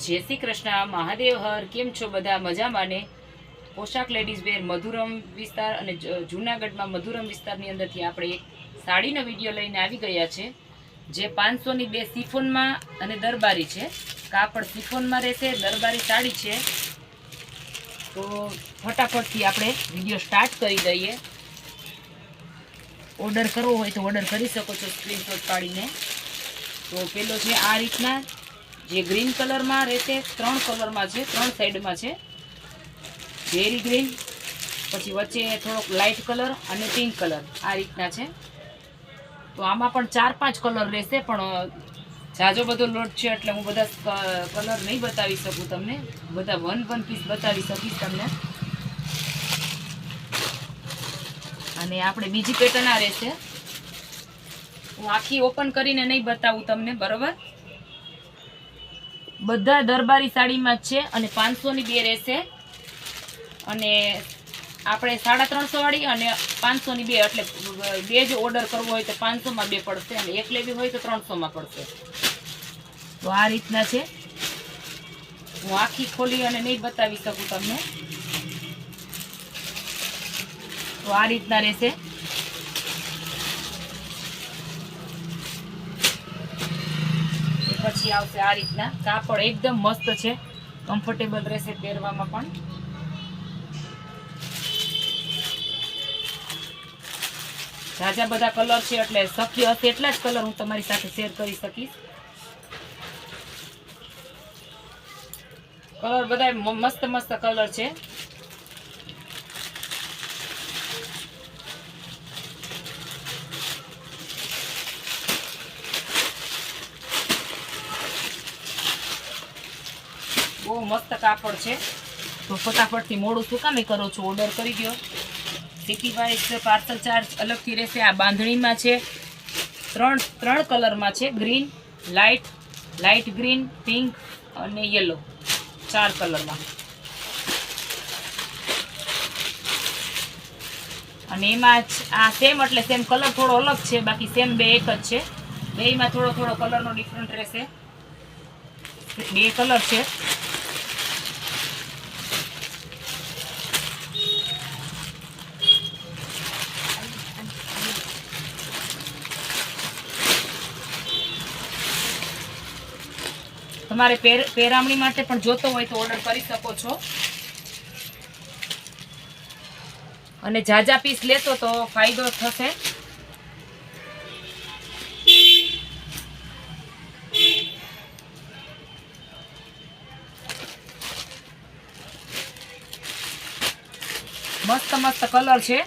जय श्री कृष्ण महादेव हर केम छो बधा मजामां ने पोशाक लेडीज वेर मधुरम विस्तार अने जूनागढ़ में मधुरम विस्तार नी अंदर थी आपणे एक साड़ीनो विडियो लईने आवी गया छे जे 500 नी बे सिफोन में अने दरबारी छे। कापड़ सिफोन में रहेशे, दरबारी साड़ी छे। तो फटाफट थी आपणे विडियो स्टार्ट करी दईए। ऑर्डर करवो होय तो ऑर्डर करी शको छो स्क्रीनशॉट पाडीने। तो पेलो छे आ रीतना जे ग्रीन कलर में रहते, 3 कलर में है, 3 साइड में है। बेरी ग्रीन, पछी वच्चे थोड़ोक लाइट कलर और पिंक कलर आ रीतना है। तो आमा पण 4-5 कलर रहेशे, पण जाजो बधो लोट छे एटले हूँ बधा कलर नहीं बतावी सकूँ तमने, बधा वन पीस बतावी सकीश तमने। अने आपणे बीजी पेटर्न आ रहेशे, हूँ आखी ओपन करीने नहीं बतावुं तमने, बरोबर। बधा दरबारी साड़ी में छे अने 500 नी बे रहेशे अने आपणे 350 वाળી अने 500 नी बे, एटले बे जो ऑर्डर करवो होय तो 500 में बे पड़शे अने एक लेवी होय तो 300 में पड़शे। तो आ रीतना छे, हूँ आखी खोली अने नहीं बतावी सकूं तमने। तो आ रीतना रहेशे। पछी आवशे आ रीतना। कापड़ एकदम मस्त छे, कम्फर्टेबल रहेशे पहेरवामां पण। जाजा बधा कलर छे एटले शक्य हशे एटला ज कलर हूँ तमारी साथे शेर करी सकीश। कलर बधा मस्त मस्त कलर छे। बहुत मस्त कापड़ है। तो फटाफट थी मोड़ू शू कामे करो छो, ऑर्डर करी दो। सिटी वाइज पार्सल चार्ज अलग थी रहेशे। आ बांधणी में है, 3 कलर में है, ग्रीन, लाइट ग्रीन, पिंक और येलो, 4 कलर में। अने एमां आ सेम एटले सेम कलर थोड़ो अलग है, बाकी सेम बे एक ज छे। बे में थोड़ो थोड़ो कलर नो डिफरंट रहेशे। बे कलर है। तमारे पेरामणी माटे पण जोतो होय तो ऑर्डर करी शको छो। अने जाजा पीस लेशो तो फायदो थशे। मस्त मस्त कलर छे।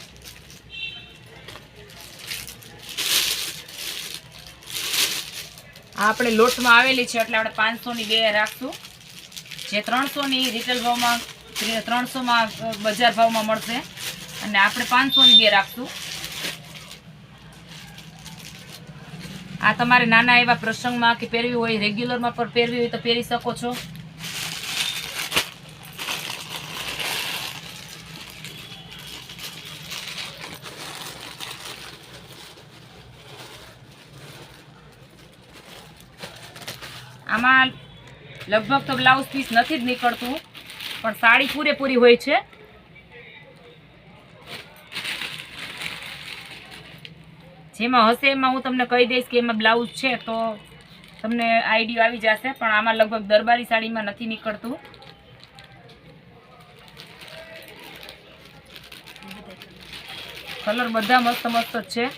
आपणे लोट में आवेली छे एटले आपणे 500 नी बे राखशुं। जे 300 नी रिटेल भाव में, 300 में बजार भाव में मळशे अने आपणे 500 नी बे राखशुं। आ तमारे नाना एवा प्रसंग में के पहेरवी होय, रेग्युलर में पर पहेरवी होय तो पहेरी शको छो। आमा लगभग तो ब्लाउज पीस नहीं ज निकलतुं, पण साड़ी पूरेपूरी होय छे। जेमां हशे एमां हूँ तमने कही दईश कि एमां ब्लाउज छे तो तमने आइडिया आवी जशे, पण आमां लगभग दरबारी साड़ी में नहीं निकलतुं। कलर बधा मस्त मस्त छे।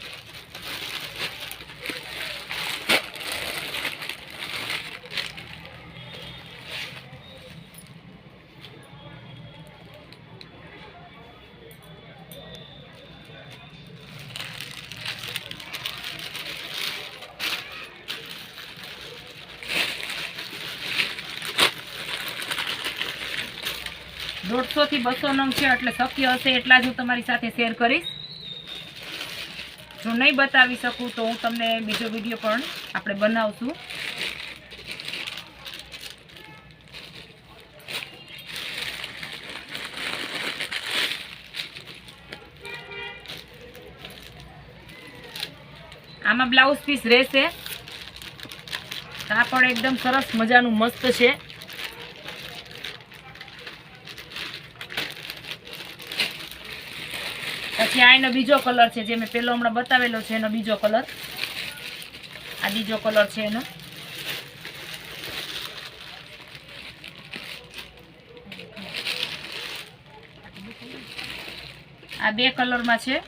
दौड़सो थी 200 नंग है एटले शक्य हशे एटला ज हूँ तमारी साथे शेर करीश। जो नहीं बतावी सकूँ तो हूँ तमने बीजो विडियो पण आपणे बनावशुं। आमां ब्लाउज पीस रहेशे। कापड़ एकदम सरस मजानुं मस्त छे। પછી આ એનો બીજો કલર છે, જે મેં પેલો હમણાં બતાવેલો છે એનો બીજો કલર. આ બીજો કલર છે એનો. આ બે કલરમાં છે.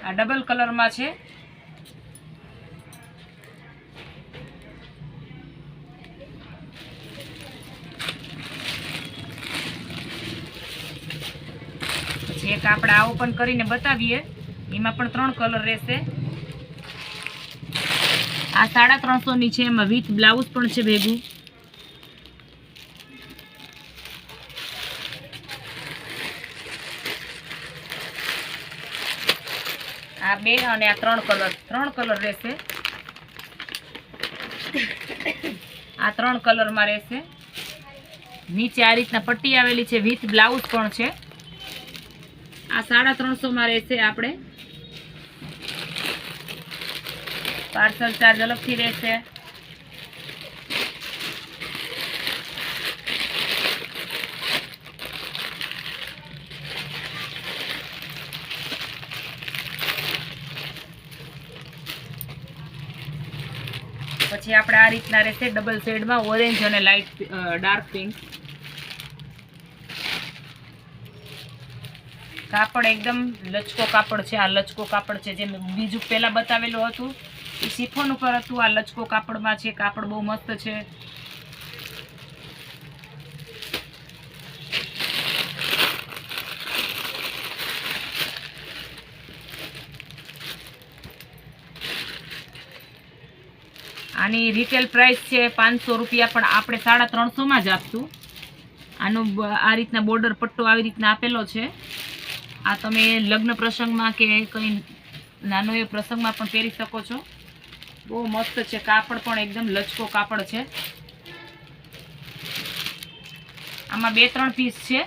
આ ડબલ કલરમાં છે. પછી એક આપણે આ ઓપન કરીને બતાવીએ, એમાં પણ 3 કલર રહેશે. આ 350 ની છે, એમાં વિથ બ્લાઉઝ પણ છે ભેગું. આ 2 અને આ 3 કલર રહેશે. આ 3 કલરમાં રહેશે. નીચે આ રીતના પટ્ટી આવેલી છે, વિથ બ્લાઉઝ પણ છે. આ 350 માં રહેશે. આપણે પાર્સલ ચાર્જ અલગથી રહેશે. પછી આપણે આ રીતના રહેશે ડબલ શેડમાં, ઓરેન્જ અને લાઇટ ડાર્ક પિંક. કાપડ એકદમ લચકો કાપડ છે. આ લચકો કાપડ છે, જે બીજું પહેલા બતાવેલું હતું એ શિફોન ઉપર હતું. આ લચકો કાપડમાં છે. કાપડ બહુ મસ્ત છે. આની રિટેલ પ્રાઇસ છે 500 રૂપિયા, પણ આપણે 350 માં જ આપશું. આનો આ રીતના બોર્ડર પટ્ટો આવી રીતના આપેલો છે. આ તમે લગ્ન પ્રસંગમાં કે કંઈ નાનો એ પ્રસંગમાં પણ પહેરી શકો છો. બહુ મસ્ત છે. કાપડ પણ એકદમ લચકો કાપડ છે. આમાં 2-3 પીસ છે.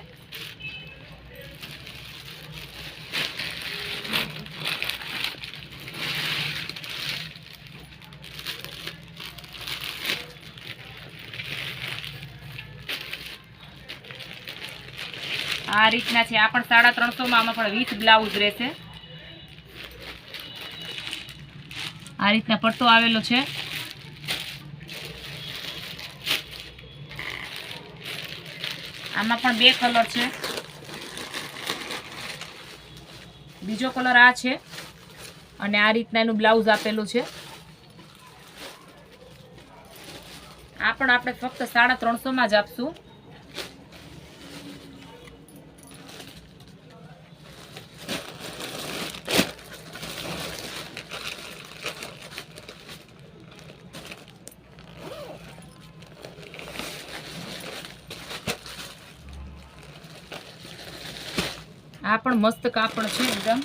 આ રીતના છે. આ પણ 350 માં. આમાં પણ વિથ બ્લાઉઝ રહેશે. આ રીતના પટ્ટો આવેલો છે. આમાં પણ 2 કલર છે. બીજો કલર આ છે, અને આ રીતના એનું બ્લાઉઝ આપેલું છે. આ પણ આપણે ફક્ત 350 માં જ આપશું. આ પણ મસ્ત કાપડ છે એકદમ.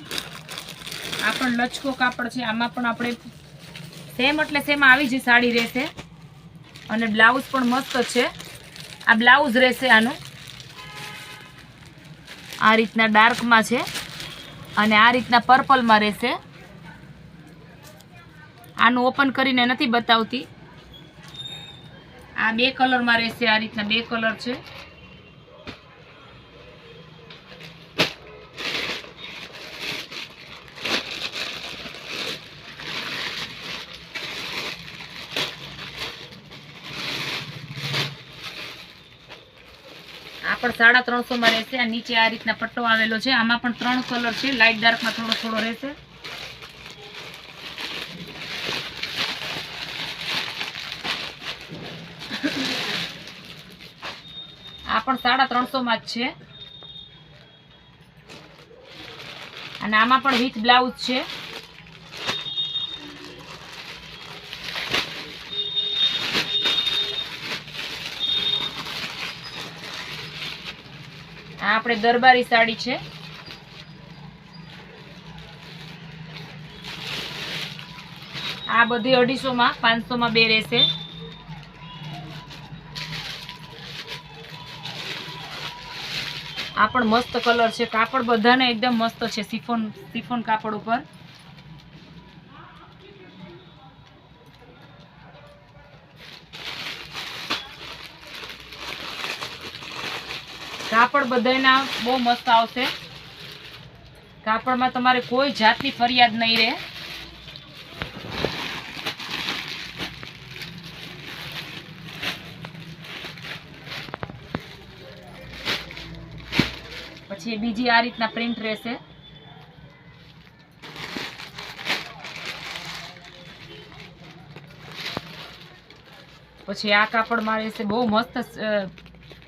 આ પણ લચકો કાપડ છે. આમાં પણ આપણે સેમ એટલે સેમ આવી જ સાડી રહેશે. અને બ્લાઉઝ પણ મસ્ત છે. આ બ્લાઉઝ રહેશે આનું. આ રીતના ડાર્કમાં છે, અને આ રીતના પર્પલમાં રહેશે. આનું ઓપન કરીને નથી બતાવતી. આ 2 કલરમાં રહેશે. આ રીતના 2 કલર છે. આ પણ 350 માં રહેશે. આ નીચે આ રીતના પટ્ટો આવેલો છે. આમાં પણ 3 કલર છે. લાઇટ ડાર્કમાં થોડો થોડો રહેશે. આ પણ 350 માં જ છે. અને આમાં પણ વિથ બ્લાઉઝ છે. આ આપણે દરબારી સાડી છે. આ બધી 250 માં, 500 માં બે રહેશે. આ પણ મસ્ત કલર છે. કાપડ બધાને એકદમ મસ્ત છે. સિફોન કાપડ ઉપર. કાપડ બધાના બહુ મસ્ત આવશે. કાપડમાં તમારે કોઈ જાતની ફરિયાદ નહીં રહે. પછી બીજી આ રીતના પ્રિન્ટ રહેશે. પછી આ કાપડમાં રહેશે. બહુ મસ્ત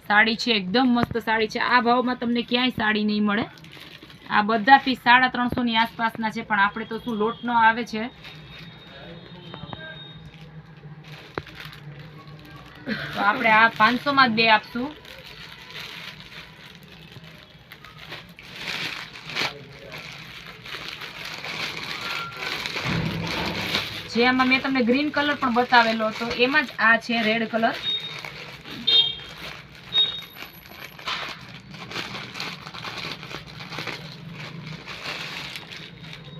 સાડી છે. એકદમ મસ્ત સાડી છે. આ ભાવમાં તમને ક્યાંય સાડી નહીં મળે. આ બધા પીસ 350 ની આસપાસના છે, પણ આપણે તો શું લોટનો આવે છે. તો આપણે આ 500 માં જ બે આપશું. જેમાં મેં તમને ગ્રીન કલર પણ બતાવેલો હતો, એમાં જ આ છે રેડ કલર.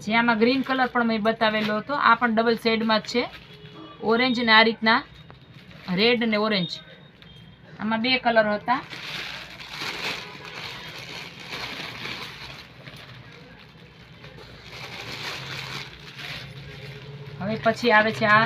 જેમાં ગ્રીન કલર પણ મેં બતાવેલો હતો. આ પણ ડબલ શેડમાં જ છે. ઓરેન્જ ને આ રીતના રેડ ને ઓરેન્જ, આમાં બે કલર હતા. હવે પછી આવે છે આ.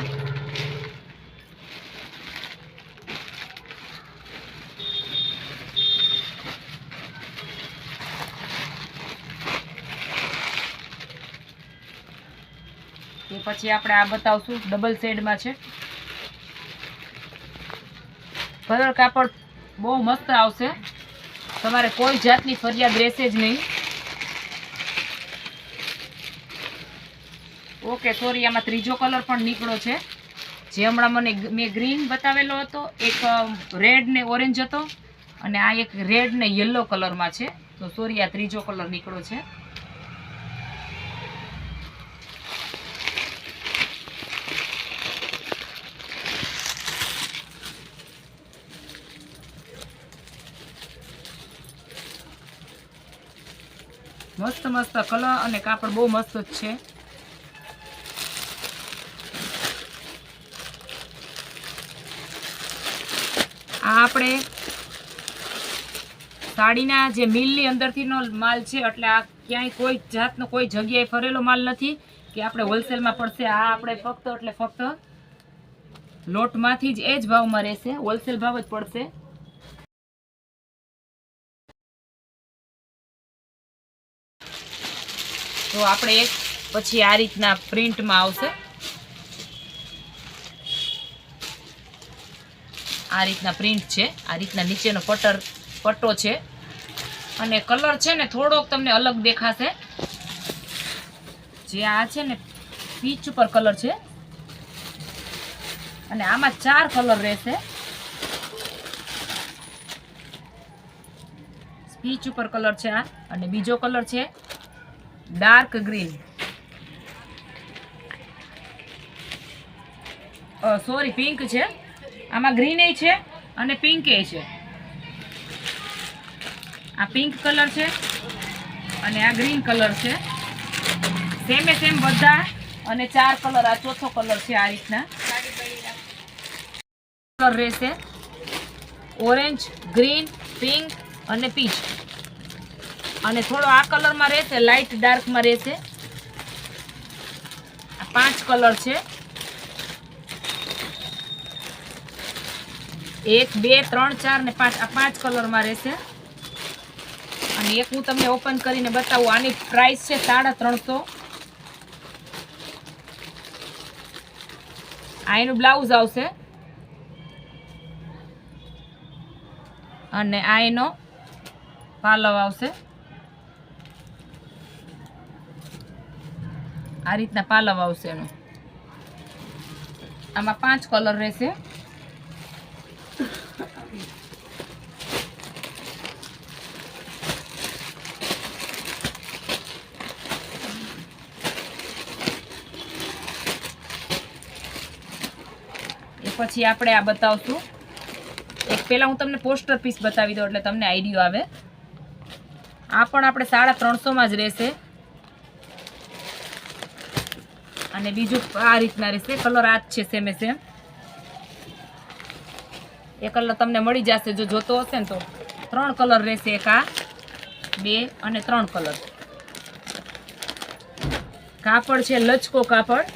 તે પછી આપણે આ બતાવશું. ડબલ શેડમાં છે. કલર કાપડ બહુ મસ્ત આવશે. તમારે કોઈ જાતની ફરિયાદ રહેશે જ નહીં. ઓકે, સોરી, આમાં ત્રીજો કલર પણ નીકળો છે. જે હમણાં મેં ગ્રીન બતાવેલો હતો, એક રેડ ને ઓરેન્જ હતો, અને આ એક રેડ ને યલો કલરમાં છે. તો સોરી, આ ત્રીજો કલર નીકળો છે. મસ્ત મસ્ત કલર અને કાપડ બહુ મસ્ત જ છે. આ આપણે સાડીના જે મિલની અંદરથીનો માલ છે, એટલે આ ક્યાંય કોઈ જાતનો કોઈ જગ્યાએ ફરેલો માલ નથી કે આપણે હોલસેલમાં પડશે. આ આપણે ફક્ત લોટમાંથી જ એ જ ભાવમાં રહેશે. હોલસેલ ભાવ જ પડશે. તો આપણે એક પછી આ રીતના પ્રિન્ટમાં આવશે. આ રીતના પ્રિન્ટ છે. આ રીતના નીચેનો પટ્ટો છે, અને કલર છે ને થોડોક તમને અલગ દેખાશે. જે આ છે ને પીચ ઉપર કલર છે, અને આમાં 4 કલર રહેશે. પીચ ઉપર કલર છે આ, અને બીજો કલર છે ડાર્ક ગ્રીન. સોરી, પિંક છે. આમાં ગ્રીન એ છે અને પિંક એ છે. આ પિંક કલર છે અને આ ગ્રીન કલર છે. સેમ બધા, અને 4 કલર. આ ચોથો કલર છે. આ રીતના કલર રહેશે. ઓરેન્જ, ગ્રીન, પિંક અને પીચ. અને થોડો આ કલરમાં રહેશે, લાઇટ ડાર્કમાં રહેશે. આ 5 કલર છે. 1 2 3 4 ને 5. આ 5 કલરમાં રહેશે. અને એક હું તમને ઓપન કરીને બતાવું. આની પ્રાઇસ છે 350. આ એનું બ્લાઉઝ આવશે, અને આ એનો પાલવ આવશે. આ રીતના પાલવ આવશે એનો. આમાં 5 કલર રહેશે. પછી આપણે આ બતાવશું. એક પહેલાં હું તમને પોસ્ટર પીસ બતાવી દઉં એટલે તમને આઈડિયો આવે. આ પણ આપણે 350માં જ રહેશે. અને બીજું આ રીતના રહેશે. કલર આ જ છે સેમે સેમ. એ કલર તમને મળી જશે જો જોતો હશે ને તો. 3 કલર રહેશે. એક આ, 2 અને 3 કલર. કાપડ છે લચકો કાપડ.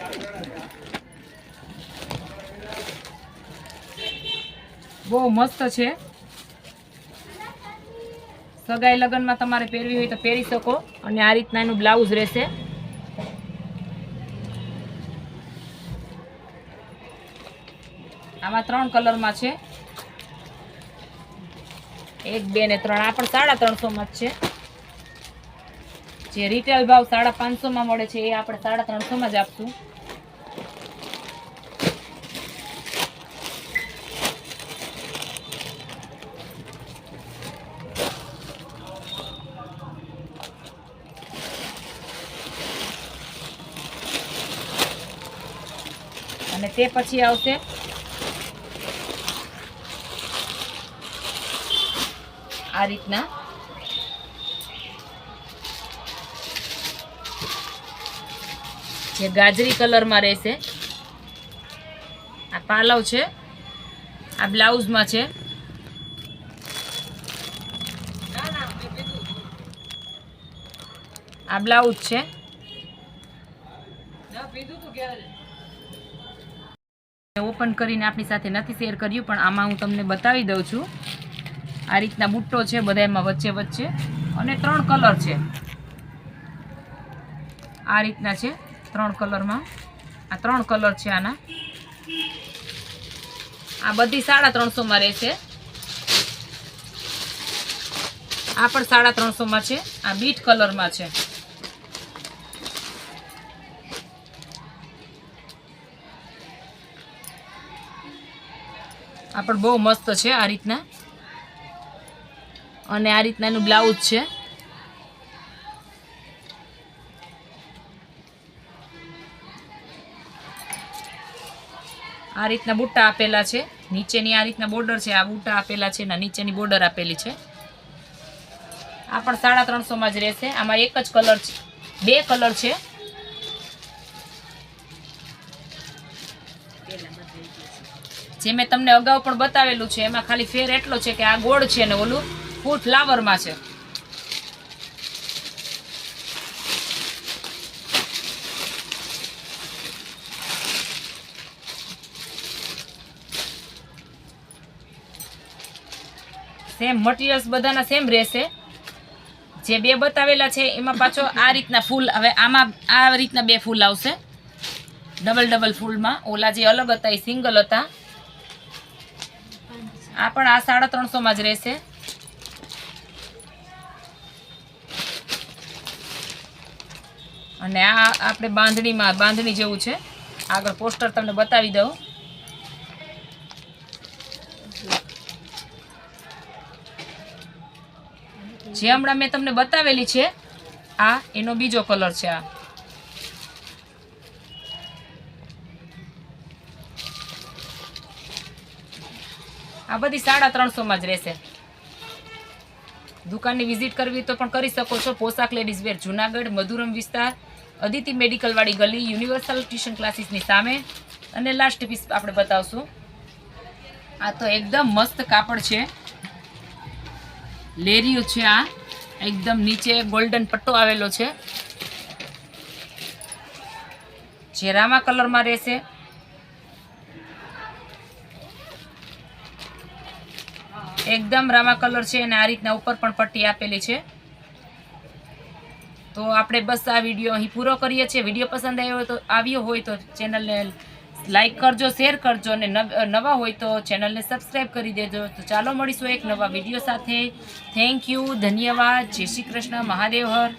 બહુ મસ્ત છે. સગાઈ લગ્નમાં તમારે પહેરવી હોય તો પહેરી શકો. અને આ રીતના એનું બ્લાઉઝ રહેશે. આમાં 3 કલરમાં છે. 1, 2 ને 3. આ પણ 350માં જ છે. જે રિટેલ ભાવ 550માં મળે છે એ આપણે 350માં જ આપશું. અને તે પછી આવશે આ રીતના જે ગાજરી કલરમાં રહેશે. આ પાલવ છે. આ બ્લાઉઝમાં છે. આ બ્લાઉઝ છે. ઓપન કરીને આપણી સાથે નથી શેર કર્યું પણ આમાં હું તમને બતાવી દઉં છું. આ રીતના બુટ્ટો છે બધામાં વચ્ચે વચ્ચે. અને 3 કલર છે. આ રીતના છે 3 કલરમાં. આ 3 કલર છે આના. આ બધી 350માં રહેશે. આ પણ 350માં છે. આ બીટ કલરમાં છે. આ પણ બહુ મસ્ત છે આ રીતના. અને આ રીતના એનું બ્લાઉઝ છે. આ રીતના બુટ્ટા આપેલા છે. નીચેની આ રીતના બોર્ડર છે. આ બુટ્ટા આપેલા છે ને નીચેની બોર્ડર આપેલી છે. આ પણ 350માં જ રહેશે. આમાં એક જ કલર છે. 2 કલર છે. જે મેં તમને અગાઉ પણ બતાવેલું છે એમાં ખાલી ફેર એટલો છે કે આ ગોળ છે ને ઓલું ફૂલ ફ્લાવરમાં છે. સેમ મટીરિયલ્સ બધાના સેમ રહેશે. જે 2 બતાવેલા છે એમાં પાછો આ રીતના ફૂલ. હવે આમાં આ રીતના 2 ફૂલ આવશે ડબલ ફૂલમાં. ઓલા જે અલગ હતા એ સિંગલ હતા. આ પણ આ 350માં જ રહેશે. અને આ આપણે બાંધણી જેવું છે. આગળ પોસ્ટર તમને બતાવી દઉં. જે હમણાં મેં તમને બતાવેલી છે આ એનો બીજો કલર છે. આ બધી 350માં જ રહેશે. દુકાનની વિઝિટ કરવી તો પણ કરી શકો છો. પોશાક લેડીઝ વેર જુનાગઢ મધુરમ વિસ્તાર અદિતિ મેડિકલ વાળી ગલી યુનિવર્સલ ટ્યુશન ક્લાસીસની સામે. અને લાસ્ટ પીસ આપણે બતાવશું. આ તો એકદમ મસ્ત કાપડ છે. લેરિયો છે. આ એકદમ નીચે ગોલ્ડન પટ્ટો આવેલો છે જે રામા કલરમાં રહેશે. એકદમ રામા કલર છે અને આ રીતના ઉપર પણ પટ્ટી આપેલી છે. તો આપણે બસ આ વિડીયો અહીં પૂરો કરીએ છીએ. વિડીયો પસંદ આવ્યો હોય તો ચેનલને લાઈક કરજો, શેર કરજો અને નવા હોય તો ચેનલને સબસ્ક્રાઈબ કરી દેજો. તો ચાલો મળીશું એક નવા વિડીયો સાથે. થેન્ક યુ, ધન્યવાદ. જય શ્રી કૃષ્ણ, મહાદેવ હર.